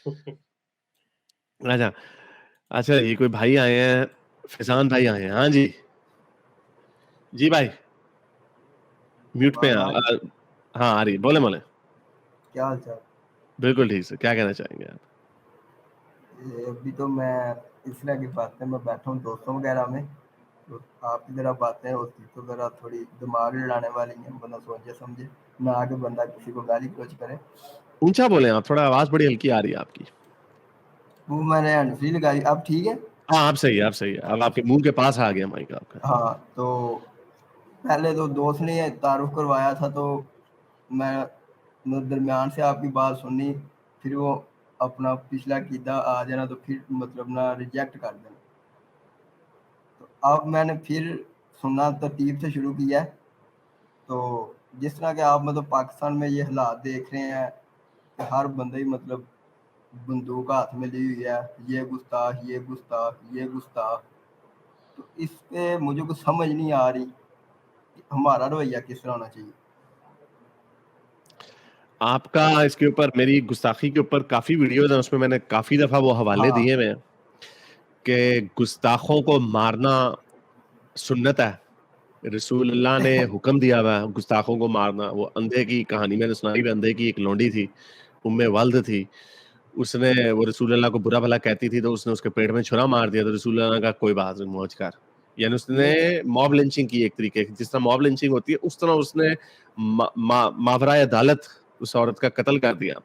अच्छा अच्छा, ये कोई भाई आए हैं, फैजान भाई आए हैं। हाँ जी जी भाई, म्यूट पे आवाज आ रही है? हाँ आ रही, बोले बोले। क्या हाल चाल? बिल्कुल ठीक से, क्या कहना चाहेंगे आप? अभी तो मैं इसलिए की बातें मैं बैठा हूँ दोस्तों वगैरह में, तो आपकी जरा बातें होती तो जरा थोड़ी दिमाग लड़ाने वाली हैं, बंदा सोचे समझे ना, आगे बंदा किसी को गाली गलौज करे। ऊंचा बोले आप, थोड़ा आवाज बड़ी हल्की आ रही है आपकी। वो मैंने हैंडफ्री लगाई, अब ठीक है? हाँ आप सही है, आप सही है, अब आपके मुंह के पास आ गया माइक आपका। हाँ, तो पहले तो दोस्त ने तारुफ करवाया था, तो मैं दरमियान से आपकी बात सुनी, फिर वो अपना पिछला कीदा आ जाना, तो फिर मतलब ना रिजेक्ट कर देना। तो अब मैंने फिर सुनना तरतीब से शुरू किया है। तो जिस तरह के आप मतलब पाकिस्तान में ये हालात देख रहे हैं कि हर बंदा ही मतलब बंदूक हाथ में ली हुई है, ये गुस्ताख, ये गुस्ताख, ये गुस्ताख। तो इस पे मुझे कुछ समझ नहीं आ रही कि हमारा रवैया किस तरह होना चाहिए। आपका इसके ऊपर, मेरी गुस्ताखी के ऊपर काफी वीडियोज हैं, उसमें मैंने काफी दफा वो हवाले हाँ दिए हुए हैं कि गुस्ताखों को मारना सुन्नत है। रसूलुल्लाह ने हुक्म दिया हुआ है गुस्ताखों को मारना। वो अंधे की कहानी मैंने सुनाई भी, अंधे की एक लौंडी थी, उम्मे वल्द थी, उसने वो रसूलुल्लाह को बुरा भला कहती थी, तो उसने उसके पेट में छुरा मार दिया, तो रसूलुल्लाह ने कहा कोई बात नहीं, मौज कर। यानी उसने ये मॉब लिंचिंग की एक तरीके की, जिस तरह मॉब लिंचिंग होती है उस तरह उसने मावराए अदालत उस औरत का कत्ल कर दिया।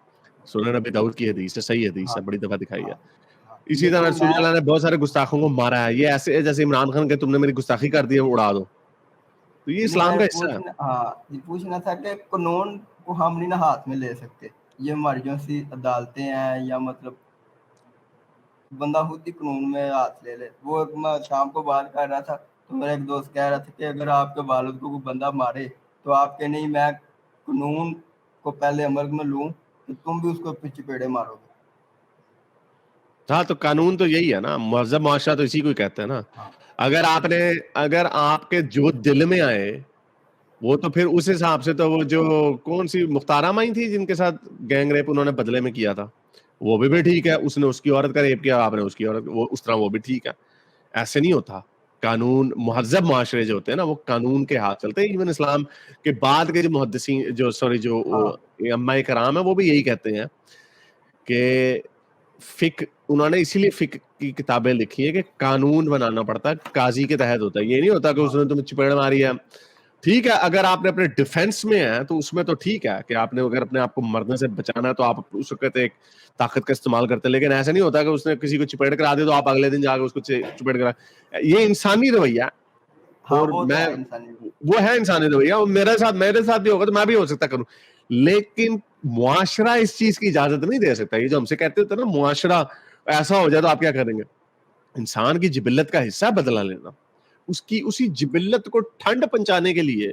सुनन नबी दाऊद की हदीस है, सही हदीस हाँ है, बड़ी दफा दिखाई है। हाँ हाँ, इसी तरह लेकिन मैं रसूलुल्लाह ने बहुत सारे गुस्ताखों को मारा है। ये ऐसे है जैसे इमरान खान के तुमने मेरी गुस्ताखी कर दी है, उड़ा दो। तो ये ये इस्लाम मैं का हिस्सा है। पूछना, हाँ ये पूछना था कि कानून को हम नहीं ना हाथ में ले सकते, ये हमारी जो सी अदालतें हैं, या मतलब बंदा खुद ही कानून में हाथ ले ले। वो एक मैं शाम को बात कर रहा था, तो मेरा एक दोस्त कह रहा था कि अगर आपके वालिद को कोई बंदा मारे, तो आपके नहीं, मैं कानून को पहले अमल में लूं कि तुम भी उसको पीछे पेड़े मारोगे। हाँ तो कानून तो यही है ना, महजब मुआशरा तो इसी को ही कहते हैं ना। हाँ अगर आपने, अगर आपके जो दिल में आए, वो तो फिर उस हिसाब से तो वो जो कौन सी मुख्तारा माई थी जिनके साथ गैंग रेप उन्होंने बदले में किया था, वो भी ठीक है, उसने उसकी औरत का रेप किया, आपने उसकी औरत, वो उस तरह वो भी ठीक है। ऐसे नहीं होता। कानून, मुहज्जब मुआशरे जो होते हैं ना, वो कानून के हाथ चलते हैं। इवन इस्लाम के बाद के जो मुहद्दिसीन, जो सॉरी जो हाँ अम्मा कराम है, वो भी यही कहते हैं कि फिक, उन्होंने इसीलिए फिक की किताबें लिखी है कि कानून बनाना पड़ता है, काजी के तहत होता है। ये नहीं होता कि हाँ उसने तुम्हें चपेड़ मारी है। ठीक है, अगर आपने अपने डिफेंस में है तो उसमें तो ठीक है कि आपने अगर अपने आप को मरने से बचाना है तो आप उस वक्त एक ताकत का इस्तेमाल करते हैं। लेकिन ऐसा नहीं होता कि उसने किसी को चपेड़ करा दी तो आप अगले दिन जाकर उसको चपेड़ करा। ये इंसानी रवैया। हाँ, और वो तो मैं, है इंसानी। वो है इंसानी रवैया, और मेरे साथ भी होगा तो मैं भी हो सकता करूं। लेकिन मुआशरा इस चीज की इजाजत नहीं दे सकता। ये जो हमसे कहते होते हैं ना, मुआशरा ऐसा हो जाए तो आप क्या करेंगे? इंसान की जिबिल्लत का हिस्सा बदला लेना। उसकी उसी जिबिल्लत को ठंड पहुंचाने के लिए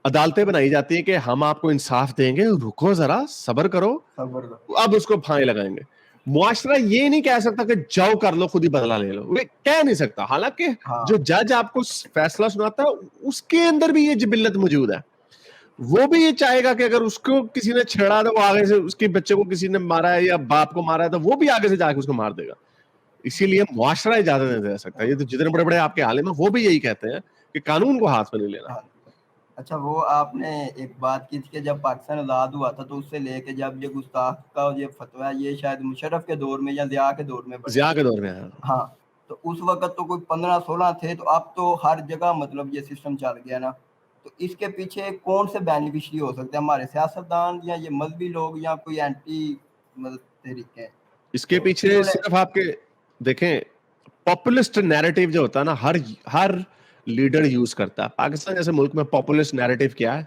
अदालतें बनाई जाती हैं कि हम आपको इंसाफ देंगे, रुको जरा, सब्र करो, सबर का। अब उसको फांसी लगाएंगे। मुआशरा ये नहीं कह सकता कि जाओ कर लो, खुद ही बदला ले लो, वे कह नहीं सकता। हालांकि हाँ जो जज आपको फैसला सुनाता है उसके अंदर भी ये जिबिल्लत मौजूद है। वो भी ये चाहेगा कि अगर उसको किसी ने छेड़ा तो वो आगे से, उसके बच्चे को किसी ने मारा है या बाप को मारा है, तो वो भी आगे से जाके उसको मार देगा। इसीलिए मुआशरा इजाजत नहीं दे सकता। ये तो जितने बड़े बड़े आपके आलिम है वो भी यही कहते हैं कि कानून को हाथ में नहीं लेना। हाँ। अच्छा, वो आपने एक बात की थी कि जब पाकिस्तान आज़ाद हुआ था, तो उससे लेके जब ये गुस्ताख का ये फतवा है, ये शायद मुशर्रफ के दौर में या ज़िया के दौर में बना। जिया के दौर में है। हाँ, तो उस वक़्त तो कोई 15-16 थे, तो अब तो हर जगह मतलब ये सिस्टम चल गया ना। तो इसके पीछे कौन से बेनिफिशियरी हो सकते हैं, हमारे सियासतदान या ये मज़हबी लोग या कोई एंटी मतलब तरीके हैं? इसके तो पीछे इन्होंने सिर्फ आपके देखें, पॉपुलिस्ट नैरेटिव जो होता है ना, हर हर लीडर यूज करता है। पाकिस्तान जैसे मुल्क में पॉपुलिस्ट नैरेटिव क्या है?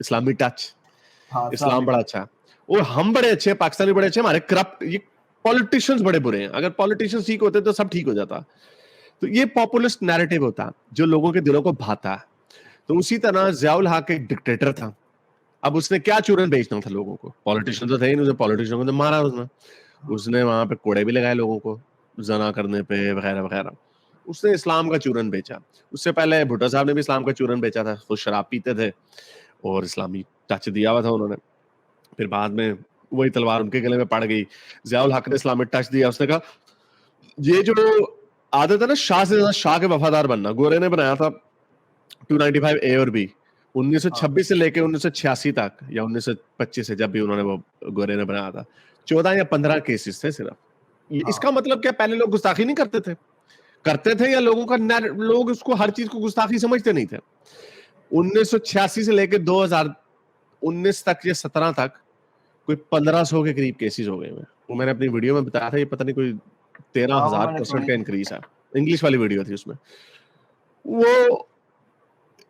इस्लामी टच। हाँ, इस्लाम इस्लामिक बड़ा अच्छा है, और हम बड़े अच्छे हैं, पाकिस्तानी बड़े अच्छे हैं, हमारे करप्ट ये पॉलिटिशियंस बड़े बुरे हैं। अगर पॉलिटिशियंस ठीक होते तो सब ठीक हो जाता। तो ये पॉपुलिस्ट नैरेटिव होता है जो लोगों के दिलों को भाता है। तो उसी तरह जियाउल हक एक डिक्टेटर था। अब उसने क्या चूरन बेचना था लोगों को? पॉलिटिशियन तो थे ही नहीं, उसने पॉलिटिशियन को तो मारा उसने। उसने वहां पे कोड़े भी लगाए लोगों को जना करने पे, वगैरह वगैरह। उसने इस्लाम का चूरन बेचा। उससे पहले भुट्टो साहब ने भी इस्लाम का चूरन बेचा था। खुद शराब पीते थे और इस्लामी टच दिया हुआ था उन्होंने। फिर बाद में वही तलवार उनके गले में पड़ गई। ज़ियाउल हक ने इस्लामिक टच दिया, उसने कहा ये जो आदत है ना शाह से ज्यादा शाह के वफादार बनना, गोरे ने बनाया था 295 ए और बी 1926 से लेके 1986 तक या 1925 से, जब भी उन्होंने वो गोरे ने बनाया था, 14 या 15 केसेस थे सिर्फ। इसका मतलब क्या, पहले लोग गुस्ताखी नहीं करते थे या लोगों का लोग उसको हर चीज को गुस्ताखी समझते नहीं थे। 1986 से लेके 2019 तक या 17 तक कोई 1500 के करीब केसेस हो गए हैं। वो मैंने अपनी वीडियो में बताया था, ये पता नहीं कोई 13,000% का इंक्रीज है। इंग्लिश वाली वीडियो थी उसमें। वो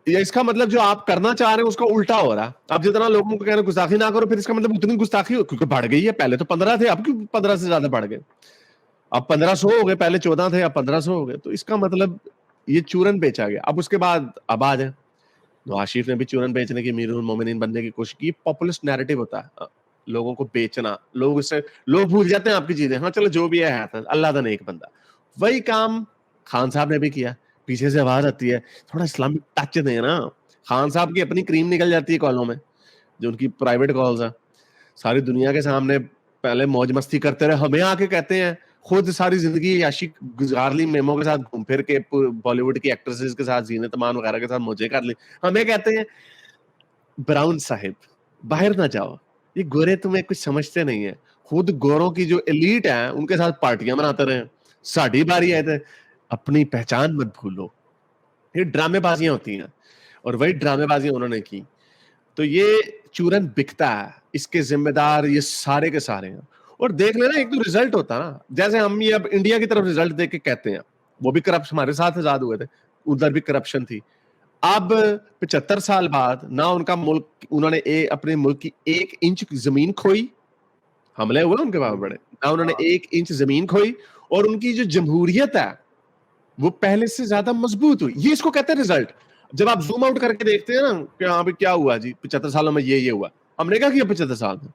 या इसका मतलब जो आप करना चाह रहे हैं उसका उल्टा हो रहा है। अब जितना लोगों को कह रहे हैं गुस्ताखी ना करो, फिर इसका मतलब उतनी गुस्ताखी क्योंकि बढ़ गई है। पहले तो 15 थे, अब क्यों 15 से ज्यादा बढ़ गए? अब 1500 हो गए, पहले 14 थे, अब 1500 हो गए। तो इसका मतलब ये चूरन बेचा गया। अब उसके बाद अब आ जाए, नवाज शरीफ ने भी चूरन बेचने की, अमीरुल मोमिनीन बनने की कोशिश की। पॉपुलिस्ट नैरेटिव होता है लोगों को बेचना। लोग भूल जाते हैं आपकी चीजें। हाँ चलो जो भी है अल्लाह का नेक बंदा। वही काम खान साहब ने भी किया। पीछे से आवाज आती है थोड़ा इस्लामिक टच दे ना। खान साहब की अपनी क्रीम निकल जाती है कॉलों में, जो उनकी प्राइवेट कॉल्स है। सारी दुनिया के सामने पहले मौज मस्ती करते रहे, हमें आके कहते हैं खुद सारी जिंदगी याशी गुजार ली, मेमो के साथ घूम फिर के बॉलीवुड की एक्ट्रेसेस के साथ, जीनत अमान वगैरह के साथ मौजे कर ली। हमें कहते हैं ब्राउन साहिब बाहर ना जाओ, ये गोरे तुम्हें कुछ समझते नहीं है। खुद गोरों की जो एलीट है उनके साथ पार्टियां मनाते रहे। साड़ी बारी आए थे, अपनी पहचान मत भूलो। ये ड्रामेबाजियां होती हैं और वही ड्रामेबाजियां उन्होंने की। तो ये चूरन बिकता है, इसके जिम्मेदार ये सारे के सारे हैं। और देख लेना, एक तो रिजल्ट होता ना, जैसे हम ये अब इंडिया की तरफ रिजल्ट देख के कहते हैं वो भी करप्ट हमारे साथ आजाद हुए थे, उधर भी करप्शन थी। अब 75 साल बाद ना उनका मुल्क, उन्होंने अपने मुल्क की 1 इंच जमीन खोई, हमले हुए उनके वहां बड़े, ना उन्होंने 1 इंच जमीन खोई, और उनकी जो जमहूरियत है वो पहले से ज्यादा मजबूत हुई। ये इसको कहते हैं रिजल्ट। जब आप जूम आउट करके देखते हैं ना कि हाँ भाई क्या हुआ जी 75 सालों में ये हुआ, हमने क्या किया 75 साल में?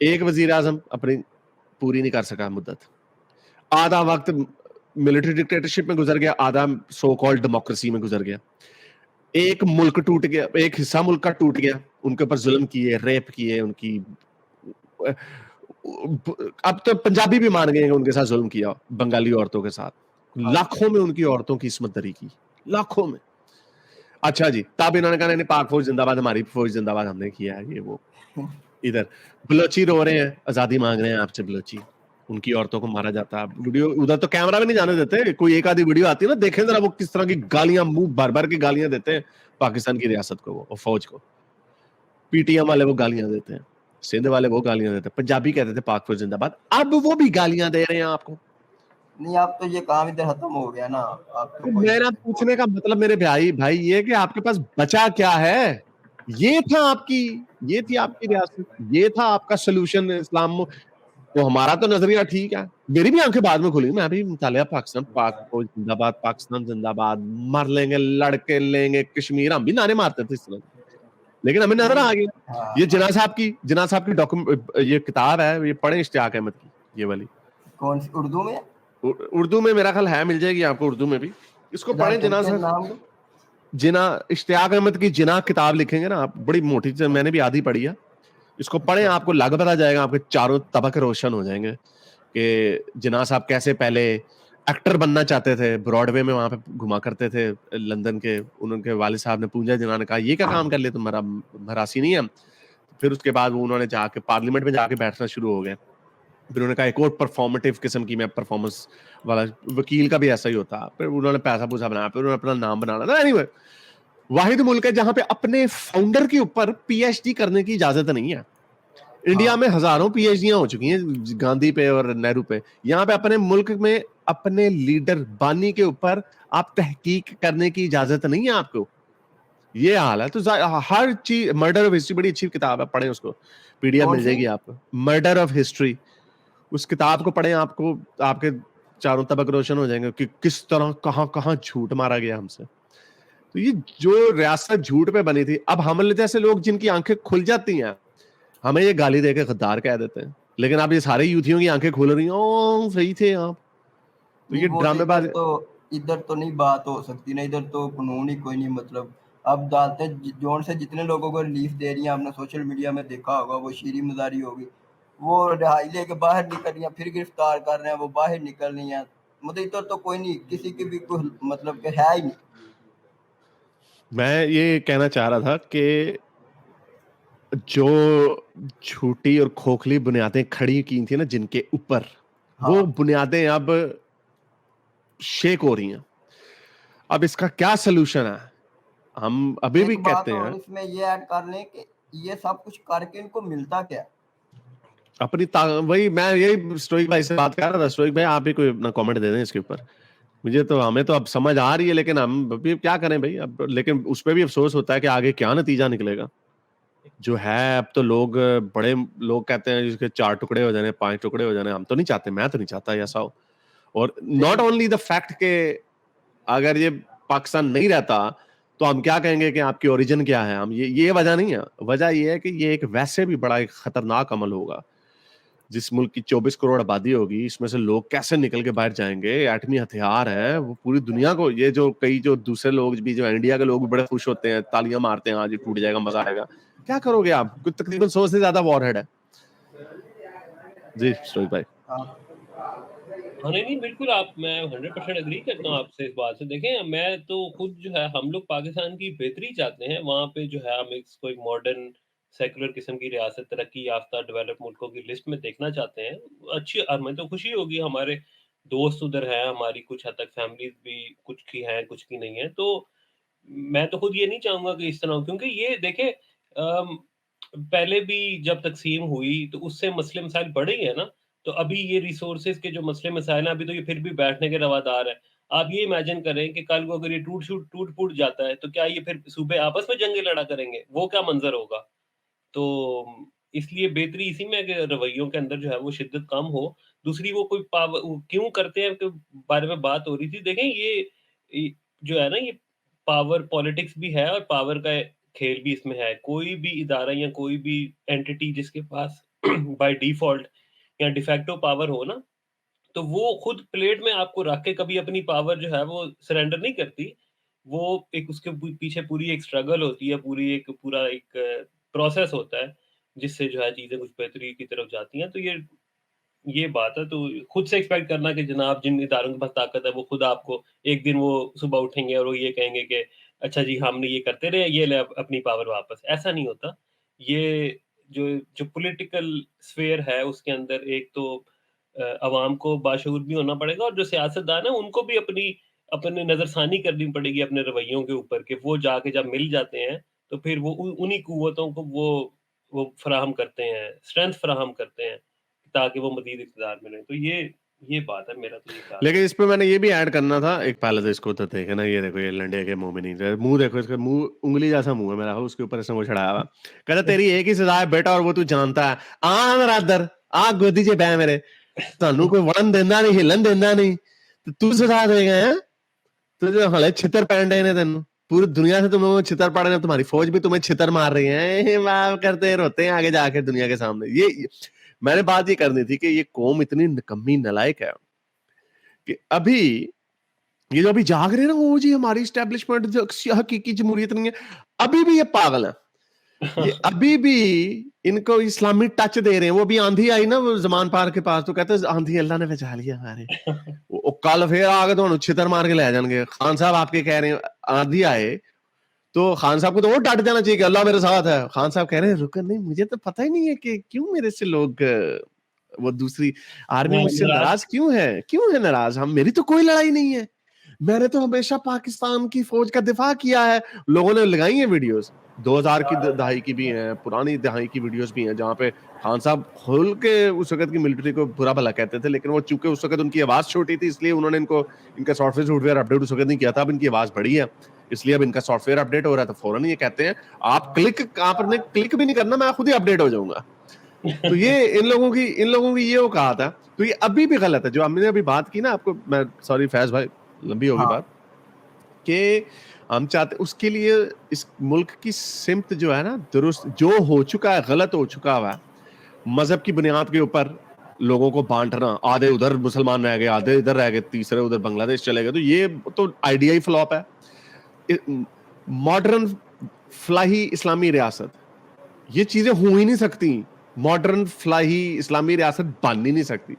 एक वजीर आजम अपनी पूरी नहीं कर सका मुद्दत, आधा वक्त मिलिट्री डिक्टेटरशिप में गुजर गया, आधा सो कॉल्ड डेमोक्रेसी में गुजर गया। एक मुल्क टूट गया, एक हिस्सा मुल्क का टूट गया, उनके ऊपर जुल्म किए, रेप किए उनकी। अब तो पंजाबी भी मान गए उनके साथ जुल्म किया, बंगाली औरतों के साथ लाखों में उनकी औरतों की इस्मत दरी की, लाखों में। अच्छा जी, तब इन्होंने कहा नहीं पाक फौज जिंदाबाद, हमारी फौज जिंदाबाद, हमने किया है ये वो। इधर बलोची रो रहे हैं, आजादी मांग रहे हैं आपसे बलोची, उनकी औरतों को मारा जाता है। वीडियो उधर तो कैमरा भी नहीं जाने देते, कोई एक आधी वीडियो आती है ना, देखें जरा वो किस तरह की गालियां, मुंह भर भर के गालियां देते हैं पाकिस्तान की रियासत को वो, और फौज को। पीटीएम वाले वो गालियां देते हैं, सिंध वाले वो गालियां देते हैं, पंजाबी कहते थे पाक फौज जिंदाबाद, अब वो भी गालियां दे रहे हैं आपको। नहीं, अब तो ये काम इधर खत्म हो गया ना। अब तो मेरा पूछने का मतलब मेरे भाई ये कि आपके पास बचा क्या है? ये थी आपकी रियासत, ये था आपका सोल्यूशन इस्लाम। तो हमारा तो नजरिया ठीक है, मेरी भी आंखें बाद में खुली, मैं भी मुतालिया पाकिस्तान, पाक फौज जिंदाबाद, पाकिस्तान जिंदाबाद, मर लेंगे, लड़के लेंगे कश्मीर, हम भी नारे मारते थे इस तरह। लेकिन हमें नजर आ गया ये जिना साहब की डॉक्यूमेंट, ये किताब है, ये पढ़े इश्तियाक अहमद की, ये वाली। कौन सी? उर्दू में? उर्दू में मेरा ख्याल है, मिल जाएगी आपको उर्दू में भी। इसको पढ़े जिना साहब, जिना इश्तियाक अहमद की जिना किताब लिखेंगे ना आप, बड़ी मोटी, मैंने भी आधी पढ़ी है। इसको पढ़ें, आपको लग पता जाएगा, आपके चारों तबक रोशन हो जाएंगे कि जिना साहब कैसे पहले एक्टर बनना चाहते थे, ब्रॉडवे में वहां पे घुमा करते थे लंदन के। उनके वालिद साहब ने, पूंजा जिना ने कहा ये क्या काम कर ले तुम, मरासी नहीं है। फिर उसके बाद वो उन्होंने जाके पार्लियामेंट में जाके बैठना शुरू हो गए। फिर उन्होंने कहा एक और परफॉर्मेटिव किस्म की मैं परफॉर्मेंस वाला, वकील का भी ऐसा ही होता। फिर उन्होंने पैसा पूसा बनाया, फिर उन्होंने अपना नाम बनाना था। एनीवे, वाहिद मुल्क है जहां पे अपने फाउंडर के ऊपर पीएचडी करने की इजाजत नहीं है। इंडिया में हजारों पीएचडियां हो चुकी हैं गांधी पे और नेहरू पे, यहाँ पे अपने मुल्क में अपने लीडर बानी के ऊपर आप तहकीक करने की इजाजत नहीं है आपको। ये हाल है। तो हर चीज, मर्डर ऑफ हिस्ट्री बड़ी अच्छी किताब है, पढ़ें उसको, पीडीएफ मिल जाएगी आपको, मर्डर ऑफ हिस्ट्री। उस किताब को पढ़ें, आपको आपके चारों तबक रोशन हो जाएंगे कि किस तरह कहां झूठ मारा गया हमसे। तो ये जो रियासत झूठ पे बनी थी, अब हम जैसे लोग जिनकी आंखें खुल जाती हैं, हमें ये गाली देके गद्दार कह देते हैं। लेकिन अब ये सारे यूथियों की आंखें खुल रही हैं, ओ सही थे आप। तो ये ड्रामेबाज, तो इधर तो नहीं बात हो सकती ना, इधर तो कानून ही कोई नहीं, मतलब اب ڈالتے جون سے جتنے لوگوں کو ریلیف دے رہی ہیں, آپ نے سوشل میڈیا میں دیکھا ہوگا, وہ شیریں مزاری ہوگی, وہ رہائی لے کے باہر نکل رہی ہیں, پھر گرفتار کر رہے ہیں, وہ باہر نکل رہی ہیں. مطلب ادھر تو کوئی نہیں, کسی کی بھی کوئی مطلب کہ ہے ہی نہیں. میں یہ کہنا چاہ رہا تھا کہ جو جھوٹی اور کھوکھلی بنیادیں کھڑی کی تھیں نا جن کے اوپر, وہ بنیادیں اب شیک ہو رہی ہیں. اب اس کا کیا سلوشن ہے؟ ہم ابھی بھی ایک بات کہتے اور ہیں اس میں یہ ایڈ کر لیں کہ یہ سب کچھ کر کے ان کو ملتا کیا؟ اپنی وہی میں یہی اسٹوئک بھائی سے بات کر رہا تھا. اسٹوئک بھائی آپ بھی کوئی اپنا کامنٹ دے دیں اس کے اوپر. مجھے تو ہمیں تو اب سمجھ آ رہی ہے, لیکن ہم ابھی کیا کریں بھائی اب, لیکن اس پہ بھی افسوس ہوتا ہے کہ آگے کیا نتیجہ نکلے گا. جو ہے اب تو لوگ بڑے لوگ کہتے ہیں جس کے 4 ٹکڑے ہو جانے, 5 ٹکڑے ہو جانے. ہم تو نہیں چاہتے, میں تو نہیں چاہتا ایسا ہو. اور ناٹ اونلی دا فیکٹ کہ اگر یہ پاکستان نہیں رہتا تو ہم کیا کہیں گے کہ آپ کی اوریجن کیا ہے, ہم یہ وجہ نہیں ہے. وجہ یہ ہے کہ یہ ایک ویسے بھی بڑا ایک خطرناک عمل ہوگا. جس ملک کی 24 کروڑ آبادی ہوگی, اس میں سے لوگ کیسے نکل کے باہر جائیں گے؟ ایٹمی ہتھیار ہے وہ پوری دنیا کو. یہ جو کئی جو دوسرے لوگ بھی, جو انڈیا کے لوگ بھی بڑے خوش ہوتے ہیں, تالیاں مارتے ہیں, آج ٹوٹ جائے گا, مزہ آئے گا. کیا کرو گے آپ؟ کچھ تقریباً 100 سے زیادہ وار ہیڈ ہے. جی سوہیل بھائی. ہاں نہیں بالکل, آپ میں 100% اگری کرتا ہوں آپ سے اس بات سے. دیکھیں میں تو خود جو ہے, ہم لوگ پاکستان کی بہتری چاہتے ہیں. وہاں پہ جو ہے ہم ایک کوئی ماڈرن سیکولر قسم کی ریاست, ترقی یافتہ ڈیولپ ملکوں کی لسٹ میں دیکھنا چاہتے ہیں. اچھی, ہمیں تو خوشی ہوگی, ہمارے دوست ادھر ہیں, ہماری کچھ حد تک فیملیز بھی کچھ کی ہیں کچھ کی نہیں ہیں. تو میں تو خود یہ نہیں چاہوں گا کہ اس طرح ہو, کیونکہ یہ دیکھیں پہلے بھی جب تقسیم ہوئی تو اس سے مسئلے مسائل بڑھے ہی ہیں نا. تو ابھی یہ ریسورسز کے جو مسئلے مسائل ہیں, ابھی تو یہ پھر بھی بیٹھنے کے روادار ہے. آپ یہ امیجن کریں کہ کل کو اگر یہ ٹوٹ پھوٹ جاتا ہے تو کیا یہ پھر صوبے آپس میں جنگیں لڑا کریں گے؟ وہ کیا منظر ہوگا؟ تو اس لیے بہتری اسی میں کہ رویوں کے اندر جو ہے وہ شدت کم ہو. دوسری وہ کوئی کیوں کرتے ہیں کے بارے میں بات ہو رہی تھی. دیکھیں یہ جو ہے نا, یہ پاور پالیٹکس بھی ہے اور پاور کا کھیل بھی اس میں ہے. کوئی بھی ادارہ یا کوئی بھی اینٹی جس کے پاس بائی ڈیفالٹ یا ڈیفیکٹو پاور ہو نا, تو وہ خود پلیٹ میں آپ کو رکھ کے کبھی اپنی پاور جو ہے وہ سرنڈر نہیں کرتی. وہ ایک اس کے پیچھے پوری ایک سٹرگل ہوتی ہے, پورا ایک پروسیس ہوتا ہے جس سے جو ہے چیزیں کچھ بہتری کی طرف جاتی ہیں. تو یہ بات ہے. تو خود سے ایکسپیکٹ کرنا کہ جناب جن اداروں کے پاس طاقت ہے وہ خود آپ کو ایک دن وہ صبح اٹھیں گے اور وہ یہ کہیں گے کہ اچھا جی ہم نے یہ کرتے رہے, یہ لے اپنی پاور واپس, ایسا نہیں ہوتا. یہ جو پولیٹیکل سفیئر ہے اس کے اندر ایک تو عوام کو باشعور بھی ہونا پڑے گا, اور جو سیاستدان ہیں ان کو بھی اپنے نظر ثانی کرنی پڑے گی اپنے رویوں کے اوپر, کہ وہ جا کے جب مل جاتے ہیں تو پھر وہ انہی قوتوں کو وہ فراہم کرتے ہیں, اسٹرینتھ فراہم کرتے ہیں تاکہ وہ مزید اقتدار ملے. تو یہ بات ہے, میرا تو یہ خیال ہے. لیکن اس پہ میں نے یہ بھی ایڈ کرنا تھا ایک, پہلے تو اس کو تو دیکھے نا, یہ دیکھو یہ لنڈے کے منہ میں نہیں, منہ دیکھو اس کا, منہ انگلی جیسا منہ ہے میرا, اس کے اوپر اس نے وہ چڑھایا ہوا. کہتا تیری ایک ہی سزا ہے بیٹا اور وہ تو جانتا ہے. آ میرا در آ گودی چ بہ میرے, تانوں کوئی وڑن دینا نہیں, ہلن دینا نہیں, تو سزا دے گا ہے. تو جو ہلے چھتر پہن رہے ہیں تینوں, پوری دنیا سے تم لوگوں چھتر پڑ رہے ہیں, تمہاری فوج بھی تمہیں چھتر مار رہی ہے, معاف کرتے روتے ہیں آگے جا کے دنیا کے سامنے. یہ میں نے بات یہ کرنی تھی کہ یہ قوم اتنی نکمی نلائق ہے کہ ابھی یہ جو ابھی جاگ رہے ہیں نا, وہ جی ہماری اسٹیبلشمنٹ جو حقیقی جمہوریت نہیں ہے, ابھی بھی یہ پاگل ہیں. یہ ابھی بھی ان کو اسلامی ٹچ دے رہے ہیں. وہ بھی آندھی آئی نا وہ زمان پار کے پاس, تو کہتے ہیں آندھی اللہ نے بچا لیا ہمارے, کل پھر آگے تو چھتر مار کے لے جان گے. خان صاحب آپ کے کہہ رہے ہیں آندھی آئے تو خان صاحب کو تو وہ ڈٹ جانا چاہیے کہ اللہ میرے ساتھ ہے. خان صاحب کہہ رہے ہیں رکن نہیں, مجھے تو پتہ ہی نہیں ہے کہ کیوں میرے سے لوگ وہ دوسری آرمی مجھ سے ناراض کیوں ہے ناراض. ہم میری تو کوئی لڑائی نہیں ہے, میں نے تو ہمیشہ پاکستان کی فوج کا دفاع کیا ہے. لوگوں نے لگائی ہیں ویڈیوز 2000 کی دہائی کی بھی ہیں, پرانی دہائی کی ویڈیوز بھی ہیں, جہاں پہ خان صاحب کھل کے اس وقت کی ملٹری کو برا بھلا کہتے تھے. لیکن وہ چونکہ اس وقت ان کی آواز چھوٹی تھی, اس لیے انہوں نے ان کا سافٹ ویئر اپڈیٹ اس وقت نہیں کیا تھا. اب ان کی آواز بڑی ہے, اس لیے اب ان کا سافٹ ویئر اپڈیٹ ہو رہا ہے, تو فوراً یہ کہتے ہیں آپ نے کلک بھی نہیں کرنا, میں خود ہی اپڈیٹ ہو جاؤں گا. تو یہ ان لوگوں کی یہ اوقات ہے. تو یہ ابھی بھی غلط ہے جو ہم نے ابھی بات کی نا. آپ کو میں سوری فیض بھائی, لمبی ہوگی بات, کہ ہم چاہتے اس کے لیے اس ملک کی سمت جو ہے نا درست جو ہو چکا ہے, غلط ہو چکا ہوا ہے, مذہب کی بنیاد کے اوپر لوگوں کو بانٹنا, آدھے ادھر مسلمان رہ گئے, آدھے ادھر رہ گئے, تیسرے ادھر بنگلہ دیش چلے گئے, تو یہ تو آئیڈیا ہی فلاپ ہے. मॉडर्न फलाही इस्लामी रियासत, ये चीजें हो ही नहीं सकती। मॉडर्न फलाही इस्लामी रियासत बन ही नहीं सकती,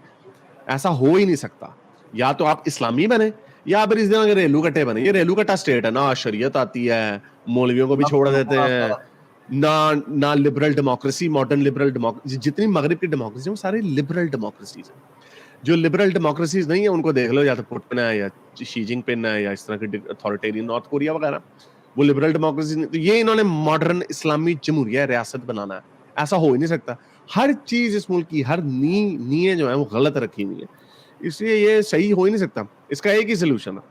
ऐसा हो ही नहीं सकता। या तो आप इस्लामी बने या फिर इस दिन अगर रेलू कट्टे बने। ये रेलू कट्टा स्टेट है ना, शरीयत आती है, मौलवियों को भी छोड़ देते हैं ना liberal democracy, modern liberal democracy, जितनी मगरिब की डेमोक्रेसी वो सारी लिबरल डेमोक्रेसीज है। जो लिबरल डेमोक्रेसीज नहीं है उनको देख लो, या तो पुतिन है या शी जिनपिंग है या इस तरह के अथॉरिटेरियन नॉर्थ कोरिया वगैरह, वो लिबरल डेमोक्रेसी नहीं। तो ये इन्होंने मॉडर्न इस्लामी जमहूरिया रियासत बनाना है, ऐसा हो ही नहीं सकता। हर चीज इस मुल्क की, हर नीयें जो है वो गलत रखी हुई है, इसलिए ये सही हो ही नहीं सकता। इसका एक ही सोल्यूशन है,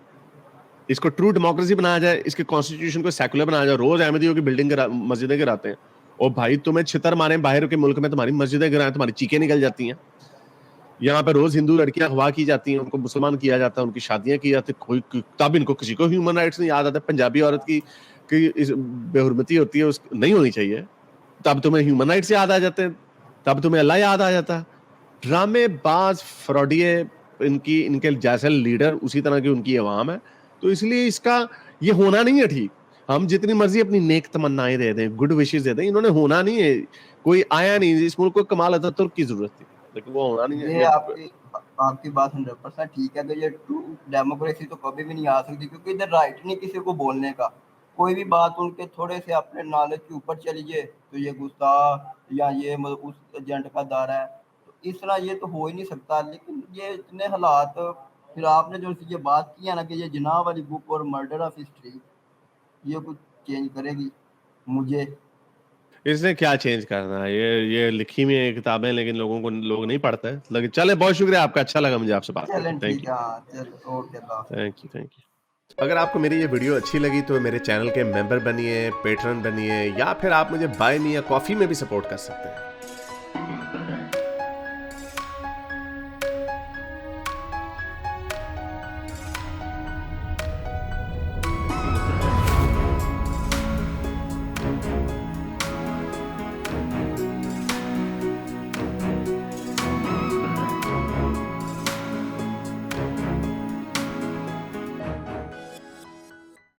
इसको ट्रू डेमोक्रेसी बनाया जाए, इसके कॉन्स्टिट्यूशन को सेकुलर बनाया जाए। रोज अहमदियों की बिल्डिंग मस्जिदें गिराते हैं, और भाई तुम्हें छितर मारे बाहर के मुल्क में, तुम्हारी मस्जिदें गिराएं, तुम्हारी चीखें निकल जाती हैं। यहाँ पे रोज हिंदू लड़कियां अगवा की जाती हैं, उनको मुसलमान किया जाता है, उनकी शादियां की जाती है, तब इनको किसी को ह्यूमन राइट्स नहीं याद आता। पंजाबी औरत की बेहुरमती होती है, उस नहीं होनी चाहिए, तब तुम्हें ह्यूमन राइट्स याद आ जाते हैं, तब तुम्हें अल्लाह याद आ जाता है। ड्रामेबाज फ्रॉडिये इनके जैसे लीडर, उसी तरह की उनकी अवाम है। तो इसलिए इसका ये होना नहीं है ठीक। हम जितनी मर्जी अपनी नेक तमन्नाएं दे दें, गुड विशेस दे दें, इन्होंने होना नहीं है। कोई आया नहीं, इस मुल्क को कमाल अतातुर्क की जरूरत थी, लेकिन वो होना नहीं है। ये आपकी बात 100% ठीक है। तो ये ट्रू डेमोक्रेसी तो कभी भी नहीं आ सकती, क्योंकि इधर राइट नहीं किसी को बोलने का। कोई भी बात उनके थोड़े से अपने नॉलेज के ऊपर चली जाए तो ये गुस्सा या ये उस एजेंट का दायरा है, तो इस तरह ये तो हो ही नहीं सकता। लेकिन ये इतने हालात, फिर आपने जो ये बात की है ना कि ये जिनाह वाली बुक और मर्डर ऑफ हिस्ट्री, ये कुछ चेंज करेगी मुझे। इसने क्या चेंज करना है? ये लिखी हुई है किताबें, लेकिन लोग नहीं पढ़ते हैं। लेकिन चले, बहुत शुक्रिया आपका, अच्छा लगा मुझे आपसे बात करके। Thank you. अगर आपको मेरी ये वीडियो अच्छी लगी तो मेरे चैनल के मेंबर बनिए, पेट्रन बनिए, या फिर आप मुझे बाय मी या कॉफी में भी सपोर्ट कर सकते हैं।